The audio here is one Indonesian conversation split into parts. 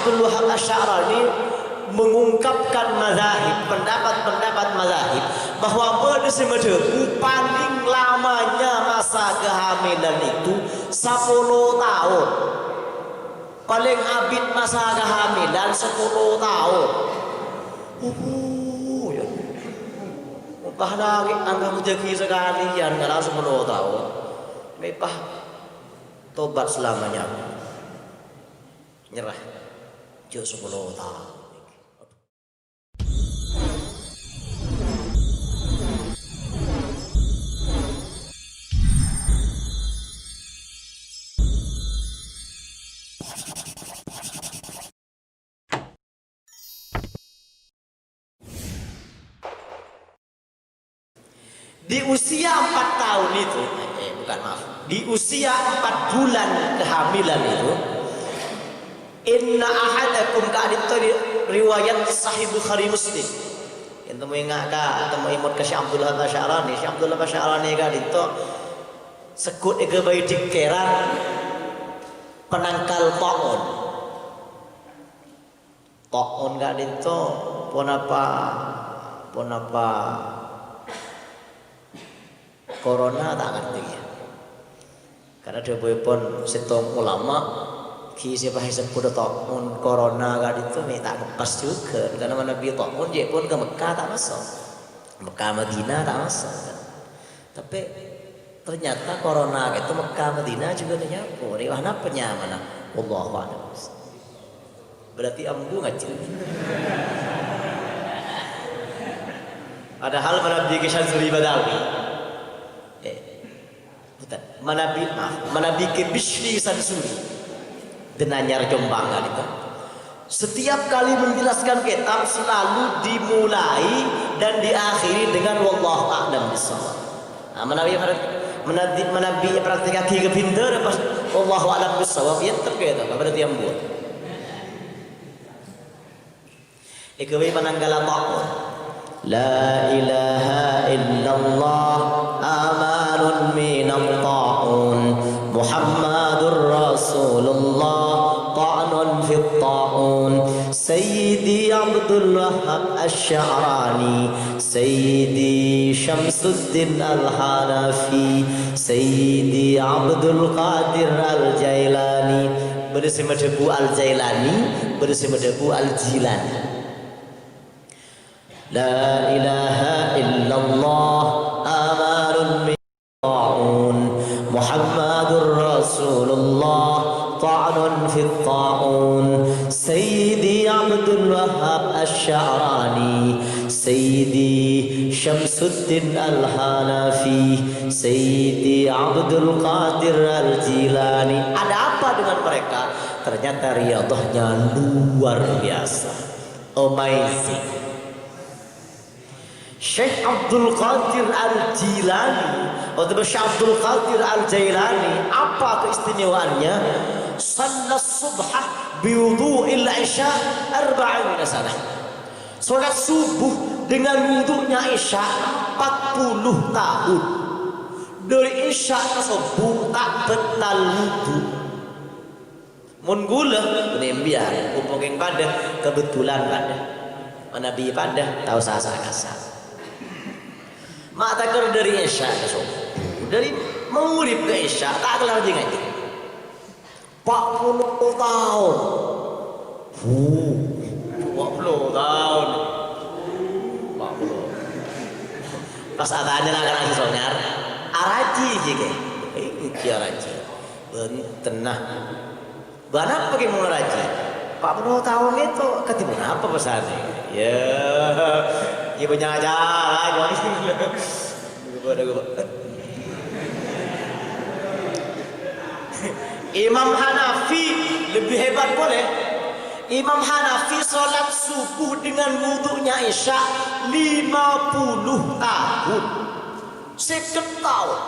Abdul Wahab Asy'arani mengungkapkan mazahib, pendapat-pendapat mazahib bahwa berdesemede paling lamanya masa kehamilan itu 10 tahun. Paling abid masa kehamilan 10 tahun. Ya. Bahkan angka rezeki sekalian kalau 10 tahun. Mepah tobat selamanya. Nyerah. Jo 10 tahun. Di usia 4 tahun itu, di usia 4 bulan kehamilan itu, inna ahadakum ka'aditto riwayat Sahih Bukhari Muslim. Yang temu ingat ka, temu imut ke Syekh Abdullah Asy'arani, Syekh Abdullah Asy'arani ka'aditto sekut ege bayi dikeran penangkal ta'un. Ta'un ka'aditto ponapa corona tak ngerti ya. Karena dia pun setong ulama kisi bahasa kuda ta'un corona kan itu tak lepas juga. Karena Nabi ta'un dia pun ke Mekah tak masuk, Mekah Madinah tak masuk. Tapi ternyata corona itu Mekah Madinah juga nyapu. Ini mana penyamana? Wallahu a'lam. Berarti ambu ngaji. Ada hal Nabi kisah Zuli Badawi. Manabi ke Bishri Sansuri Denanyar Jombang itu. Setiap kali menjelaskan kitab selalu dimulai dan diakhiri dengan wallahu a'lam bishawab. Manabi praktik kaki ke pintar pas wallahu a'lam bishawab ya terkait apa berarti yang buat. Ikawi pananggala ta'un. La ilaha illallah amalun minal ta'un Muhammadur Rasulullah ta'nun fit ta'un Sayyidi Abdul Wahab Asy'arani Sayyidi Syamsuddin Al-Hanafi Sayyidi Abdul Qadir Al-Jailani bersama Debu Al-Jailani bersama Debu Al-Jilani. La ilaha illallah amalun min ta'un Muhammadur Rasulullah ta'nun fit ta'un Sayyidi Abdul Wahab Asy'arani Sayyidi Syamsuddin Al-Hanafi Sayyidi Abdul Qadir Al-Jilani. Ada apa dengan mereka? Ternyata riyadhahnya luar biasa, amazing. Syekh Abdul Qadir Al-Jilani atau Syekh Abdul Qadir Al-Jailani, apa keistimewaannya? Salat subhah biwudu'il isya 40 sanah. Salat subuh dengan wudunya isya 40 tahun. Dari isya ke subuh tak betal wudu. Mun gula nembiar upung pada kebetulan pada Nabi pada tahu sasa-sasa. Mak takar dari isya ke subuh, dari maghrib ke isya tak kelar di ngaji 40 tahun. 20 tahun 40. Pas adanya nak nasi songar araji jike iki araji tenah banyak pakai mau araji 40 tahun itu ketimbun apa pesannya ya. Ya banyak acara guys. Imam Hanafi lebih hebat boleh. Imam Hanafi sholat subuh dengan wudunya isya 50 tahun. 50 tahun.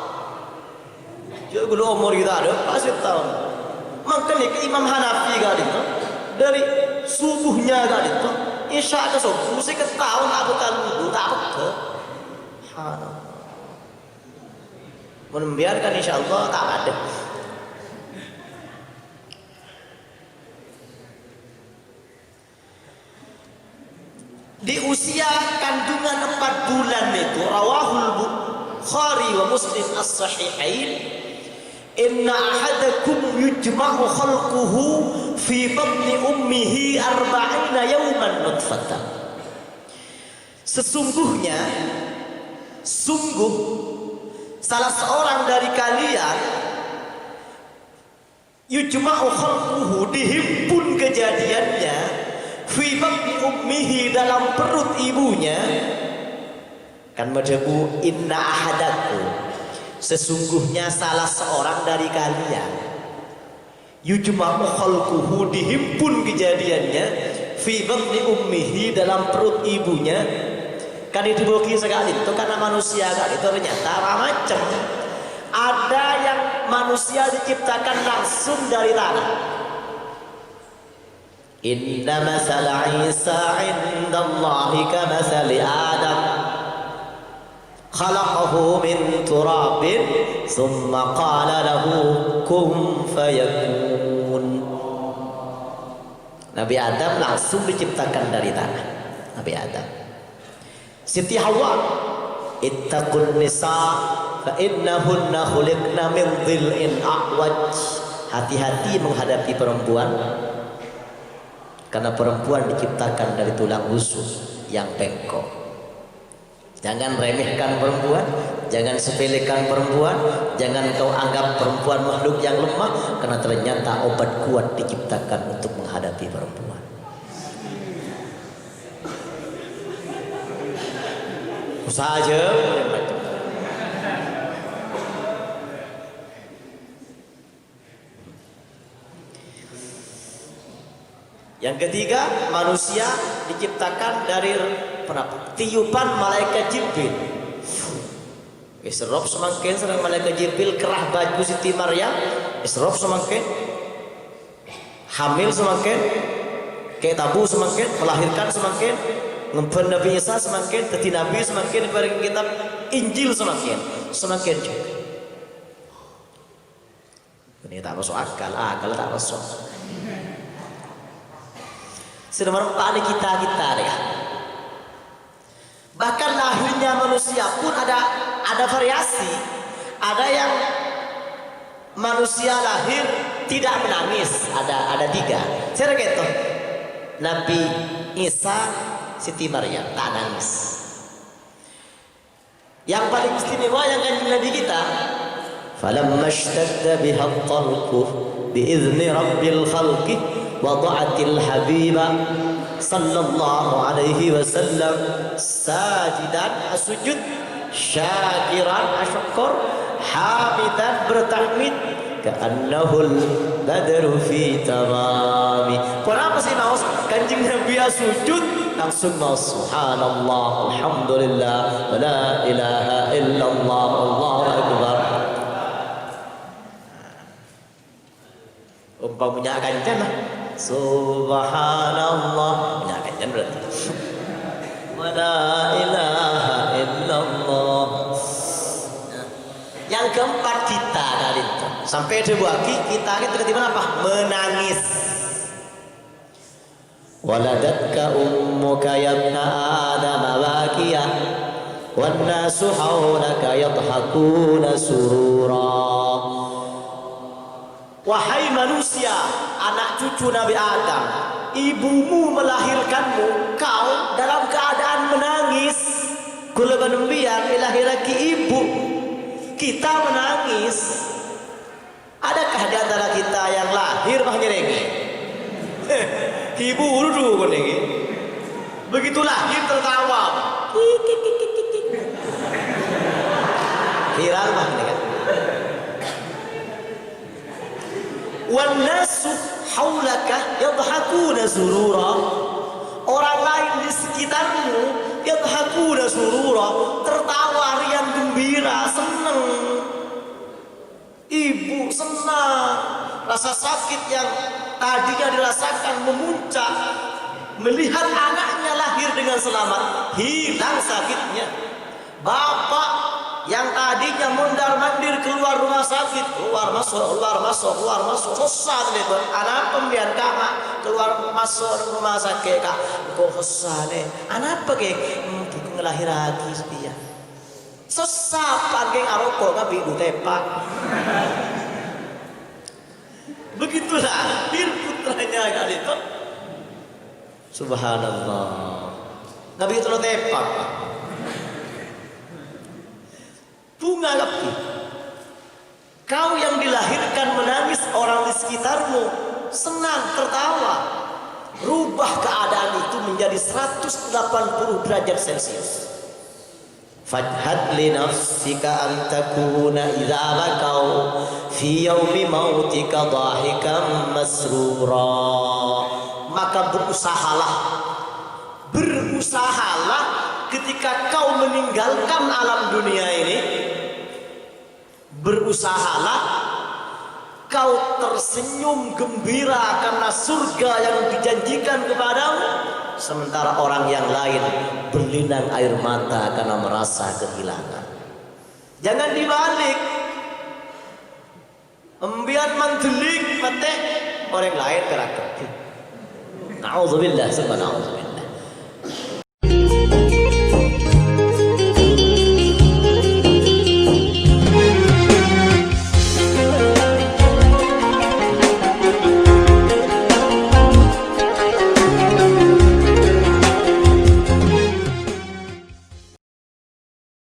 Jadi kalau umur kita ada pasti tahun. Makanya ke Imam Hanafi kali itu dari subuhnya kali itu isya ke subuh sih ketahuan aku tak wudu tak apa. Membiarkan insya Allah tak ada. di usia kandungan 4 bulan itu, rawahul Bukhari wa Muslim as-sahihain, inna ahadakum yujma'u khalquhu fi batni ummihi 40 yawman nutfatan. Sesungguhnya salah seorang dari kalian yujma'u khalquhu, dihimpun kejadiannya, fi batni ummihi, dalam perut ibunya. Kan madebu inna ahadakum, sesungguhnya salah seorang dari kalian, yujma'u khalquhu, dihimpun kejadiannya, fi batni ummihi, dalam perut ibunya. Kan itu boki sekali itu, karena manusia kan itu ternyata macam. Ada yang manusia diciptakan langsung dari tanah. Inna masala Isa indallahi kamathali Adam khalaqahu min turabin thumma qala lahu kun fayakun. Nabi Adam langsung diciptakan dari tanah. Nabi Adam. Siti Hawa, ittaqun nisa fa innahunna khuliqna min dhil'in a'waj. Hati-hati menghadapi perempuan, karena perempuan diciptakan dari tulang rusuk yang bengkok. Jangan remehkan perempuan, jangan sepelekan perempuan, jangan kau anggap perempuan makhluk yang lemah, karena ternyata obat kuat diciptakan untuk menghadapi perempuan. Usaha aja. Yang ketiga, manusia diciptakan dari tiupan malaikat Jibril. Isrof semangkin serang malaikat Jibril kerah baju Siti Maryam. Isrof semangkin hamil semangkin, kayak tabu semangkin, melahirkan semangkin, ngempen Nabi Isa semangkin, teti Nabi semangkin, diberi kitab Injil semangkin juga. Ini tak masuk akal, akal tak masuk. Sudah merempak di kita ya. Bahkan lahirnya manusia pun ada variasi. Ada yang manusia lahir tidak menangis, ada 3. Saya gitu. Nabi Isa, Siti Maryam tak nangis. Yang paling istimewa yang kanjeng Nabi kita, falamma ishtadda biha at-talqu bi'izni rabbil khalqi wada'atil habiba sallallahu alaihi wasallam sajidan asujud syakiran asyukur hamidan bertahmid ka'annahul badru fi tamami. Kenapa sih maus kanjeng Nabi sujud langsung maus subhanallah alhamdulillah wa la ilaha illallah allahu akbar. Umpamanya kanjeng subhanallah, ya kan berarti wa la ilaha illallah. Yang keempat kita dari itu sampai dewaki kita tiba-tiba apa? Menangis. Waladatka ummuka yabna adam bakiya wan nasu hawlaka yadhakuna surura. Wahai manusia, anak cucu Nabi Adam, ibumu melahirkanmu, kau dalam keadaan menangis. Kula banumbian ilahiraki ibu, kita menangis. Adakah di antara kita yang lahir mah nyerengi? Ibu dulu konegi. Begitu lahir tertawa. Viral mah kan. Wan nasu haulaka yadhakuna surura. Orang lain di sekitarmu yadhakuna surura, tertawa riang gembira, senang. Ibu senang, rasa sakit yang tadinya dirasakan memuncak melihat anaknya lahir dengan selamat, hilang sakitnya. Bapak yang tadinya mondar-mandir keluar rumah sakit, keluar masuk, keluar masuk, keluar masuk, susah nih tuh. Anak pembian kak keluar masuk rumah sakit kak, kok susah nih. Anak apa kek? Bukan lahir lagi dia. Susah pagi aroko kak bidu tepak. Begitulah bir putranya kali itu. Subhanallah. Nabi itu tepak. Bunga lagi. Kau yang dilahirkan menangis, orang di sekitarmu senang tertawa. Rubah keadaan itu menjadi 180 derajat Celcius. Fajhad li nafsika an takuna idza bakau fi yaumi mautika dhahikan masrura. Maka berusahalah ketika kau meninggalkan alam dunia ini, berusahalah kau tersenyum gembira karena surga yang dijanjikan kepadamu, sementara orang yang lain berlinang air mata karena merasa kehilangan. Jangan dibalik. Embian mantelik mate orang lain gerak. Na'udzubillah subhanallah.